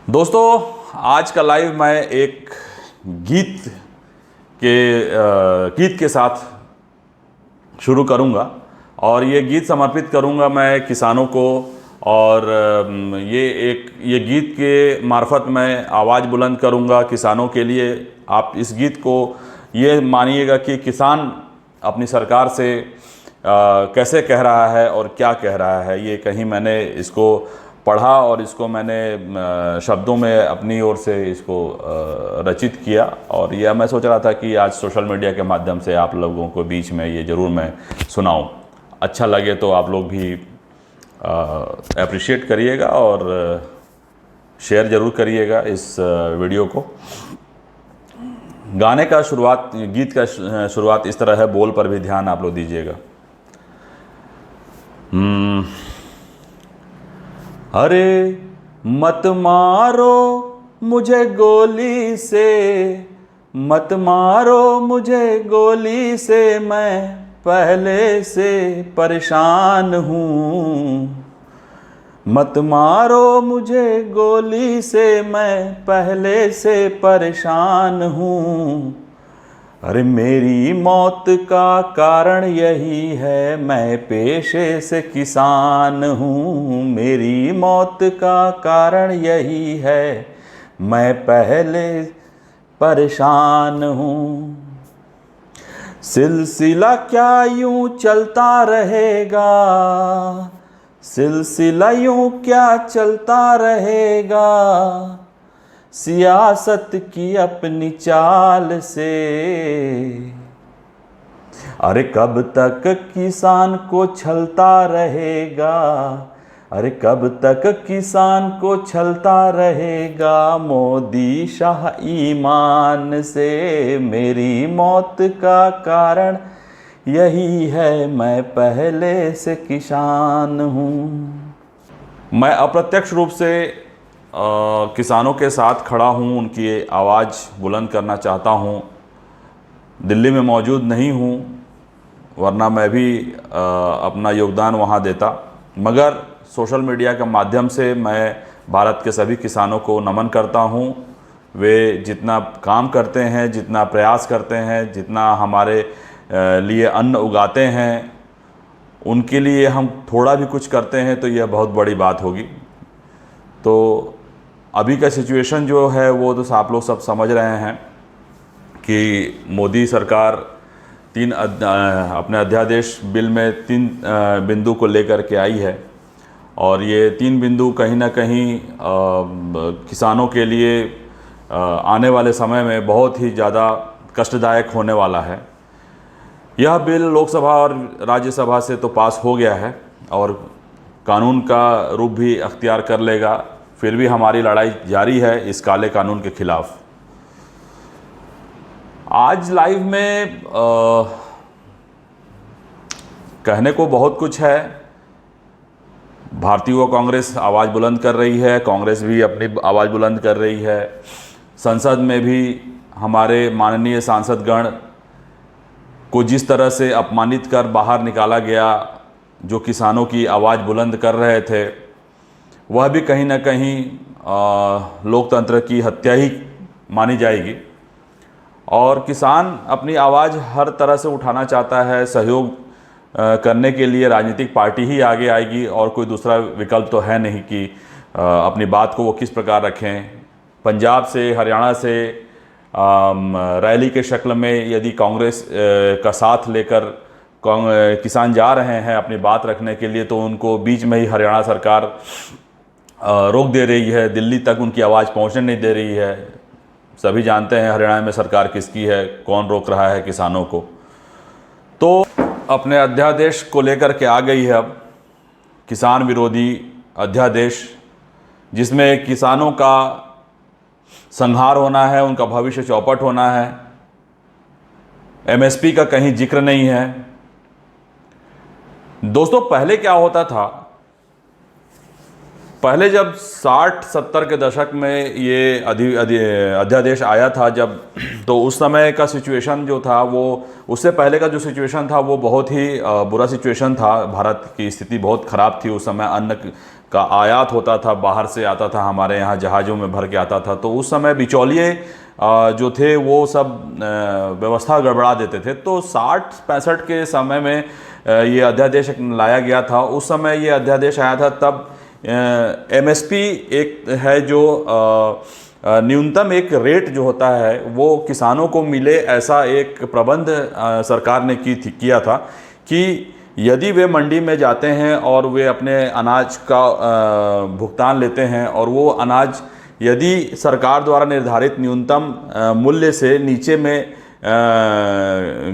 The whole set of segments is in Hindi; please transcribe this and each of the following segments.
दोस्तों, आज का लाइव मैं एक गीत के साथ शुरू करूंगा और ये गीत समर्पित करूंगा मैं किसानों को। और ये गीत के मार्फत मैं आवाज़ बुलंद करूंगा किसानों के लिए। आप इस गीत को ये मानिएगा कि किसान अपनी सरकार से कैसे कह रहा है और क्या कह रहा है। ये कहीं मैंने इसको पढ़ा और इसको मैंने शब्दों में अपनी ओर से इसको रचित किया और यह मैं सोच रहा था कि आज सोशल मीडिया के माध्यम से आप लोगों को बीच में ये ज़रूर मैं सुनाऊं। अच्छा लगे तो आप लोग भी अप्रिशिएट करिएगा और शेयर ज़रूर करिएगा इस वीडियो को। गाने का शुरुआत, गीत का शुरुआत इस तरह है, बोल पर भी ध्यान आप लोग दीजिएगा। अरे मत मारो मुझे गोली से, मत मारो मुझे गोली से, मैं पहले से परेशान हूँ। मत मारो मुझे गोली से, मैं पहले से परेशान हूँ। अरे मेरी मौत का कारण यही है, मैं पेशे से किसान हूँ। मेरी मौत का कारण यही है, मैं पहले परेशान हूँ। सिलसिला क्या यूं चलता रहेगा, सिलसिला यूं क्या चलता रहेगा, सियासत की अपनी चाल से। अरे कब तक किसान को छलता रहेगा, अरे कब तक किसान को छलता रहेगा, मोदी शाह ईमान से। मेरी मौत का कारण यही है, मैं पहले से किसान हूँ। मैं अप्रत्यक्ष रूप से किसानों के साथ खड़ा हूँ, उनकी आवाज़ बुलंद करना चाहता हूँ। दिल्ली में मौजूद नहीं हूँ, वरना मैं भी अपना योगदान वहाँ देता, मगर सोशल मीडिया के माध्यम से मैं भारत के सभी किसानों को नमन करता हूँ। वे जितना काम करते हैं, जितना प्रयास करते हैं, जितना हमारे लिए अन्न उगाते हैं, उनके लिए हम थोड़ा भी कुछ करते हैं तो यह बहुत बड़ी बात होगी। तो अभी का सिचुएशन जो है वो तो आप लोग सब समझ रहे हैं कि मोदी सरकार अपने अध्यादेश बिल में 3 बिंदु को लेकर के आई है और ये 3 बिंदु कहीं ना कहीं किसानों के लिए आने वाले समय में बहुत ही ज़्यादा कष्टदायक होने वाला है। यह बिल लोकसभा और राज्यसभा से तो पास हो गया है और कानून का रूप भी अख्तियार कर लेगा, फिर भी हमारी लड़ाई जारी है इस काले कानून के खिलाफ। आज लाइव में कहने को बहुत कुछ है। भारतीय कांग्रेस आवाज़ बुलंद कर रही है, कांग्रेस भी अपनी आवाज़ बुलंद कर रही है। संसद में भी हमारे माननीय सांसदगण को जिस तरह से अपमानित कर बाहर निकाला गया, जो किसानों की आवाज़ बुलंद कर रहे थे, वह भी कहीं ना कहीं लोकतंत्र की हत्या ही मानी जाएगी। और किसान अपनी आवाज़ हर तरह से उठाना चाहता है, सहयोग करने के लिए राजनीतिक पार्टी ही आगे आएगी और कोई दूसरा विकल्प तो है नहीं कि अपनी बात को वो किस प्रकार रखें। पंजाब से, हरियाणा से रैली के शक्ल में यदि कांग्रेस का साथ लेकर किसान जा रहे हैं अपनी बात रखने के लिए, तो उनको बीच में ही हरियाणा सरकार रोक दे रही है, दिल्ली तक उनकी आवाज़ पहुंचने नहीं दे रही है। सभी जानते हैं हरियाणा में सरकार किसकी है, कौन रोक रहा है किसानों को। तो अपने अध्यादेश को लेकर के आ गई है अब किसान विरोधी अध्यादेश, जिसमें किसानों का संहार होना है, उनका भविष्य चौपट होना है। एमएसपी का कहीं जिक्र नहीं है। दोस्तों, पहले क्या होता था, पहले जब 60-70 के दशक में ये अध्यादेश आया था जब, तो उस समय का सिचुएशन जो था वो, उससे पहले का जो सिचुएशन था वो बहुत ही बुरा सिचुएशन था। भारत की स्थिति बहुत ख़राब थी उस समय। अन्न का आयात होता था, बाहर से आता था, हमारे यहाँ जहाज़ों में भर के आता था, तो उस समय बिचौलिए जो थे वो सब व्यवस्था गड़बड़ा देते थे। तो 60-65 के समय में ये अध्यादेश लाया गया था। उस समय ये अध्यादेश आया था, तब एमएसपी एक है जो न्यूनतम एक रेट जो होता है वो किसानों को मिले, ऐसा एक प्रबंध सरकार ने किया था कि यदि वे मंडी में जाते हैं और वे अपने अनाज का भुगतान लेते हैं और वो अनाज यदि सरकार द्वारा निर्धारित न्यूनतम मूल्य से नीचे में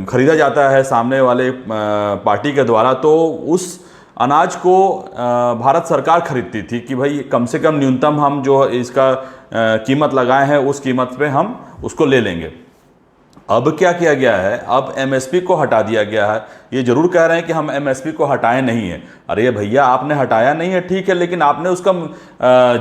खरीदा जाता है सामने वाले पार्टी के द्वारा, तो उस अनाज को भारत सरकार खरीदती थी कि भाई कम से कम न्यूनतम हम जो इसका कीमत लगाए हैं उस कीमत पे हम उसको ले लेंगे। अब क्या किया गया है, अब एमएसपी को हटा दिया गया है। ये जरूर कह रहे हैं कि हम एमएसपी को हटाए नहीं है। अरे भैया, आपने हटाया नहीं है ठीक है, लेकिन आपने उसका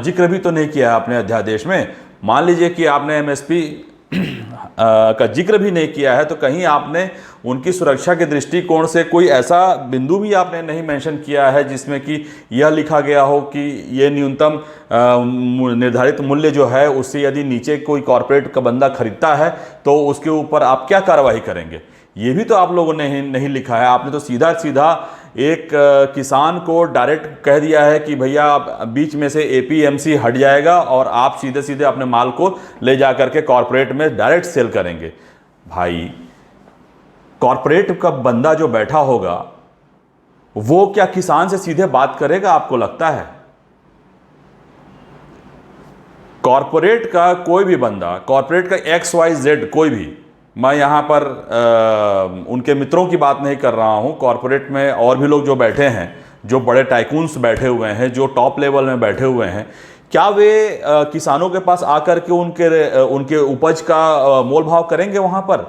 जिक्र भी तो नहीं किया है अपने अध्यादेश में। मान लीजिए कि आपने एमएसपी का जिक्र भी नहीं किया है, तो कहीं आपने उनकी सुरक्षा के दृष्टिकोण से कोई ऐसा बिंदु भी आपने नहीं मेंशन किया है जिसमें कि यह लिखा गया हो कि ये न्यूनतम निर्धारित मूल्य जो है उससे यदि नीचे कोई कॉरपोरेट का बंदा खरीदता है तो उसके ऊपर आप क्या कार्रवाई करेंगे। ये भी तो आप लोगों ने नहीं लिखा है। आपने तो सीधा सीधा एक किसान को डायरेक्ट कह दिया है कि भैया आप बीच में से एपीएमसी हट जाएगा और आप सीधे सीधे अपने माल को ले जा करके कॉरपोरेट में डायरेक्ट सेल करेंगे। भाई, कॉरपोरेट का बंदा जो बैठा होगा वो क्या किसान से सीधे बात करेगा, आपको लगता है? कॉरपोरेट का कोई भी बंदा, कॉरपोरेट का XYZ कोई भी, मैं यहाँ पर उनके मित्रों की बात नहीं कर रहा हूँ, कॉरपोरेट में और भी लोग जो बैठे हैं, जो बड़े टाइकून्स बैठे हुए हैं, जो टॉप लेवल में बैठे हुए हैं, क्या वे किसानों के पास आकर के उनके उपज का मोल भाव करेंगे वहाँ पर?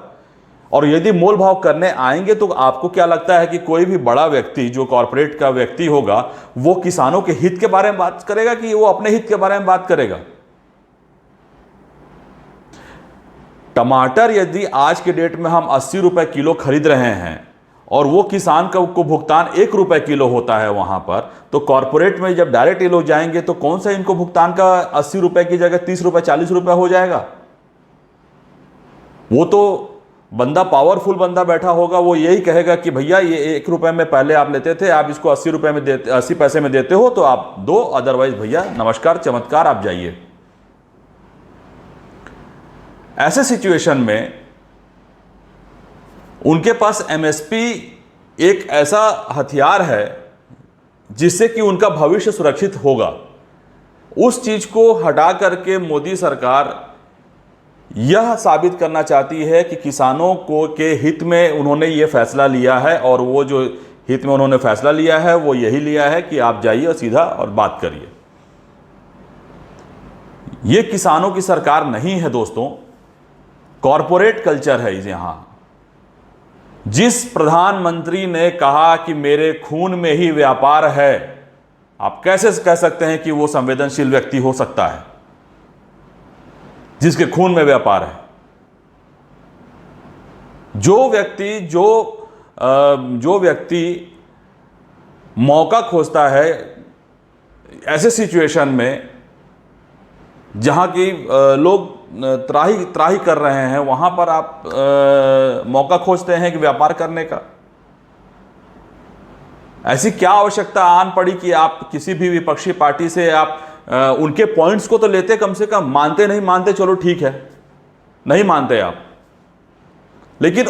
और यदि मोल भाव करने आएंगे तो आपको क्या लगता है कि कोई भी बड़ा व्यक्ति जो कॉरपोरेट का व्यक्ति होगा वो किसानों के हित के बारे में बात करेगा कि वो अपने हित के बारे में बात करेगा? टमाटर यदि आज के डेट में हम 80 रुपए किलो खरीद रहे हैं और वो किसान को भुगतान 1 रुपए किलो होता है वहां पर, तो कॉरपोरेट में जब डायरेक्ट ये लोग जाएंगे तो कौन सा इनको भुगतान का 80 रुपए की जगह 30 रुपए 40 रुपए हो जाएगा? वो तो बंदा पावरफुल बंदा बैठा होगा, वो यही कहेगा कि भैया ये 1 रुपए में पहले आप लेते थे, आप इसको 80 रुपए में देते, 80 पैसे में देते हो तो आप दो, अदरवाइज भैया नमस्कार चमत्कार, आप जाइए। ऐसे सिचुएशन में उनके पास एमएसपी एक ऐसा हथियार है जिससे कि उनका भविष्य सुरक्षित होगा। उस चीज को हटा करके मोदी सरकार यह साबित करना चाहती है कि किसानों को के हित में उन्होंने ये फैसला लिया है, और वो जो हित में उन्होंने फैसला लिया है वो यही लिया है कि आप जाइए और सीधा और बात करिए। ये किसानों की सरकार नहीं है दोस्तों, कॉरपोरेट कल्चर है यहां। जिस प्रधानमंत्री ने कहा कि मेरे खून में ही व्यापार है, आप कैसे कह सकते हैं कि वो संवेदनशील व्यक्ति हो सकता है जिसके खून में व्यापार है? जो व्यक्ति मौका खोजता है ऐसे सिचुएशन में जहां की लोग त्राही कर रहे हैं, वहां पर आप मौका खोजते हैं कि व्यापार करने का। ऐसी क्या आवश्यकता आन पड़ी कि आप किसी भी विपक्षी पार्टी से आप उनके पॉइंट्स को तो लेते, कम से कम मानते नहीं मानते चलो ठीक है, नहीं मानते आप, लेकिन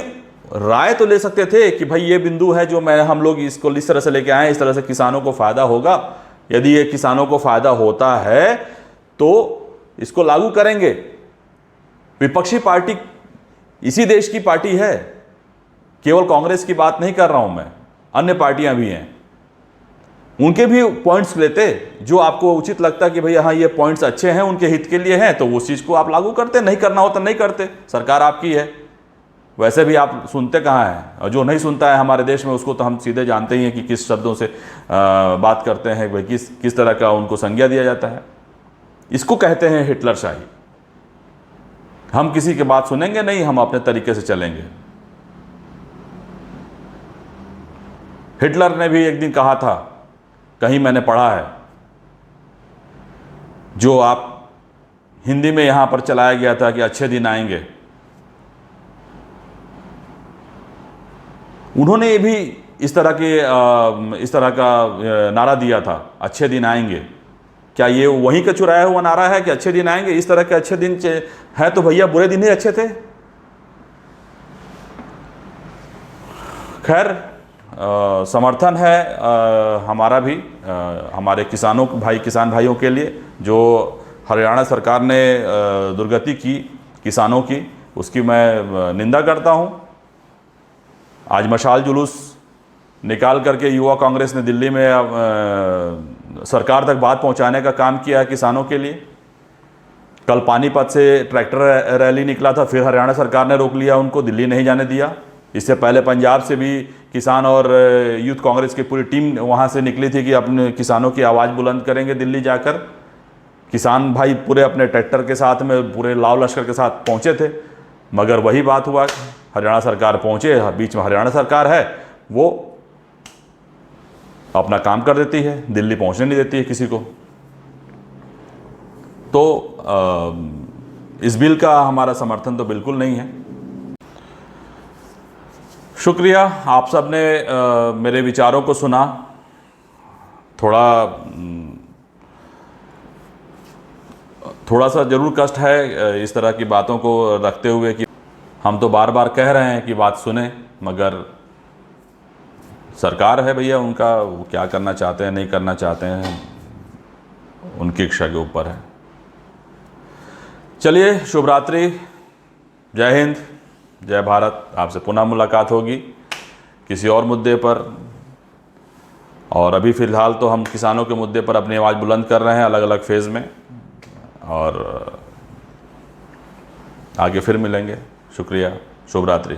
राय तो ले सकते थे कि भाई ये बिंदु है जो हम लोग इसको इस तरह से लेके आए, इस तरह से किसानों को फायदा होगा। यदि ये किसानों को फायदा होता है तो इसको लागू करेंगे। विपक्षी पार्टी इसी देश की पार्टी है, केवल कांग्रेस की बात नहीं कर रहा हूं मैं, अन्य पार्टियां भी हैं, उनके भी पॉइंट्स लेते जो आपको उचित लगता कि भैया हाँ ये पॉइंट्स अच्छे हैं, उनके हित के लिए हैं, तो उस चीज़ को आप लागू करते। नहीं करना होता नहीं करते, सरकार आपकी है। वैसे भी आप सुनते कहाँ हैं, और जो नहीं सुनता है हमारे देश में उसको तो हम सीधे जानते ही हैं कि किस शब्दों से बात करते हैं, भाई किस तरह का उनको संज्ञा दिया जाता है। इसको कहते हैं हिटलरशाही। हम किसी की बात सुनेंगे नहीं, हम अपने तरीके से चलेंगे। हिटलर ने भी एक दिन कहा था, कहीं मैंने पढ़ा है जो आप हिंदी में यहाँ पर चलाया गया था कि अच्छे दिन आएंगे, उन्होंने ये भी इस तरह का नारा दिया था, अच्छे दिन आएंगे। क्या ये वहीं का चुराया हुआ नारा है कि अच्छे दिन आएंगे? इस तरह के अच्छे दिन है तो भैया बुरे दिन ही अच्छे थे। खैर, समर्थन है हमारा भी हमारे किसान भाइयों के लिए, जो हरियाणा सरकार ने दुर्गति की किसानों की, उसकी मैं निंदा करता हूँ। आज मशाल जुलूस निकाल करके युवा कांग्रेस ने दिल्ली में सरकार तक बात पहुंचाने का काम किया है किसानों के लिए। कल पानीपत से ट्रैक्टर रैली निकला था, फिर हरियाणा सरकार ने रोक लिया उनको, दिल्ली नहीं जाने दिया। इससे पहले पंजाब से भी किसान और यूथ कांग्रेस की पूरी टीम वहां से निकली थी कि अपने किसानों की आवाज़ बुलंद करेंगे दिल्ली जाकर। किसान भाई पूरे अपने ट्रैक्टर के साथ में, पूरे लाव लश्कर के साथ पहुंचे थे, मगर वही बात हुआ, हरियाणा सरकार पहुंचे, बीच में हरियाणा सरकार है वो अपना काम कर देती है, दिल्ली पहुंचने नहीं देती है किसी को। तो इस बिल का हमारा समर्थन तो बिल्कुल नहीं है। शुक्रिया, आप सब ने मेरे विचारों को सुना। थोड़ा सा ज़रूर कष्ट है इस तरह की बातों को रखते हुए कि हम तो बार बार कह रहे हैं कि बात सुने, मगर सरकार है भैया, उनका वो क्या करना चाहते हैं नहीं करना चाहते हैं उनकी इच्छा के ऊपर है। चलिए, शुभ रात्रि, जय हिंद, जय भारत। आपसे पुनः मुलाकात होगी किसी और मुद्दे पर। और अभी फ़िलहाल तो हम किसानों के मुद्दे पर अपनी आवाज़ बुलंद कर रहे हैं अलग अलग फेज़ में, और आगे फिर मिलेंगे। शुक्रिया, शुभ रात्रि।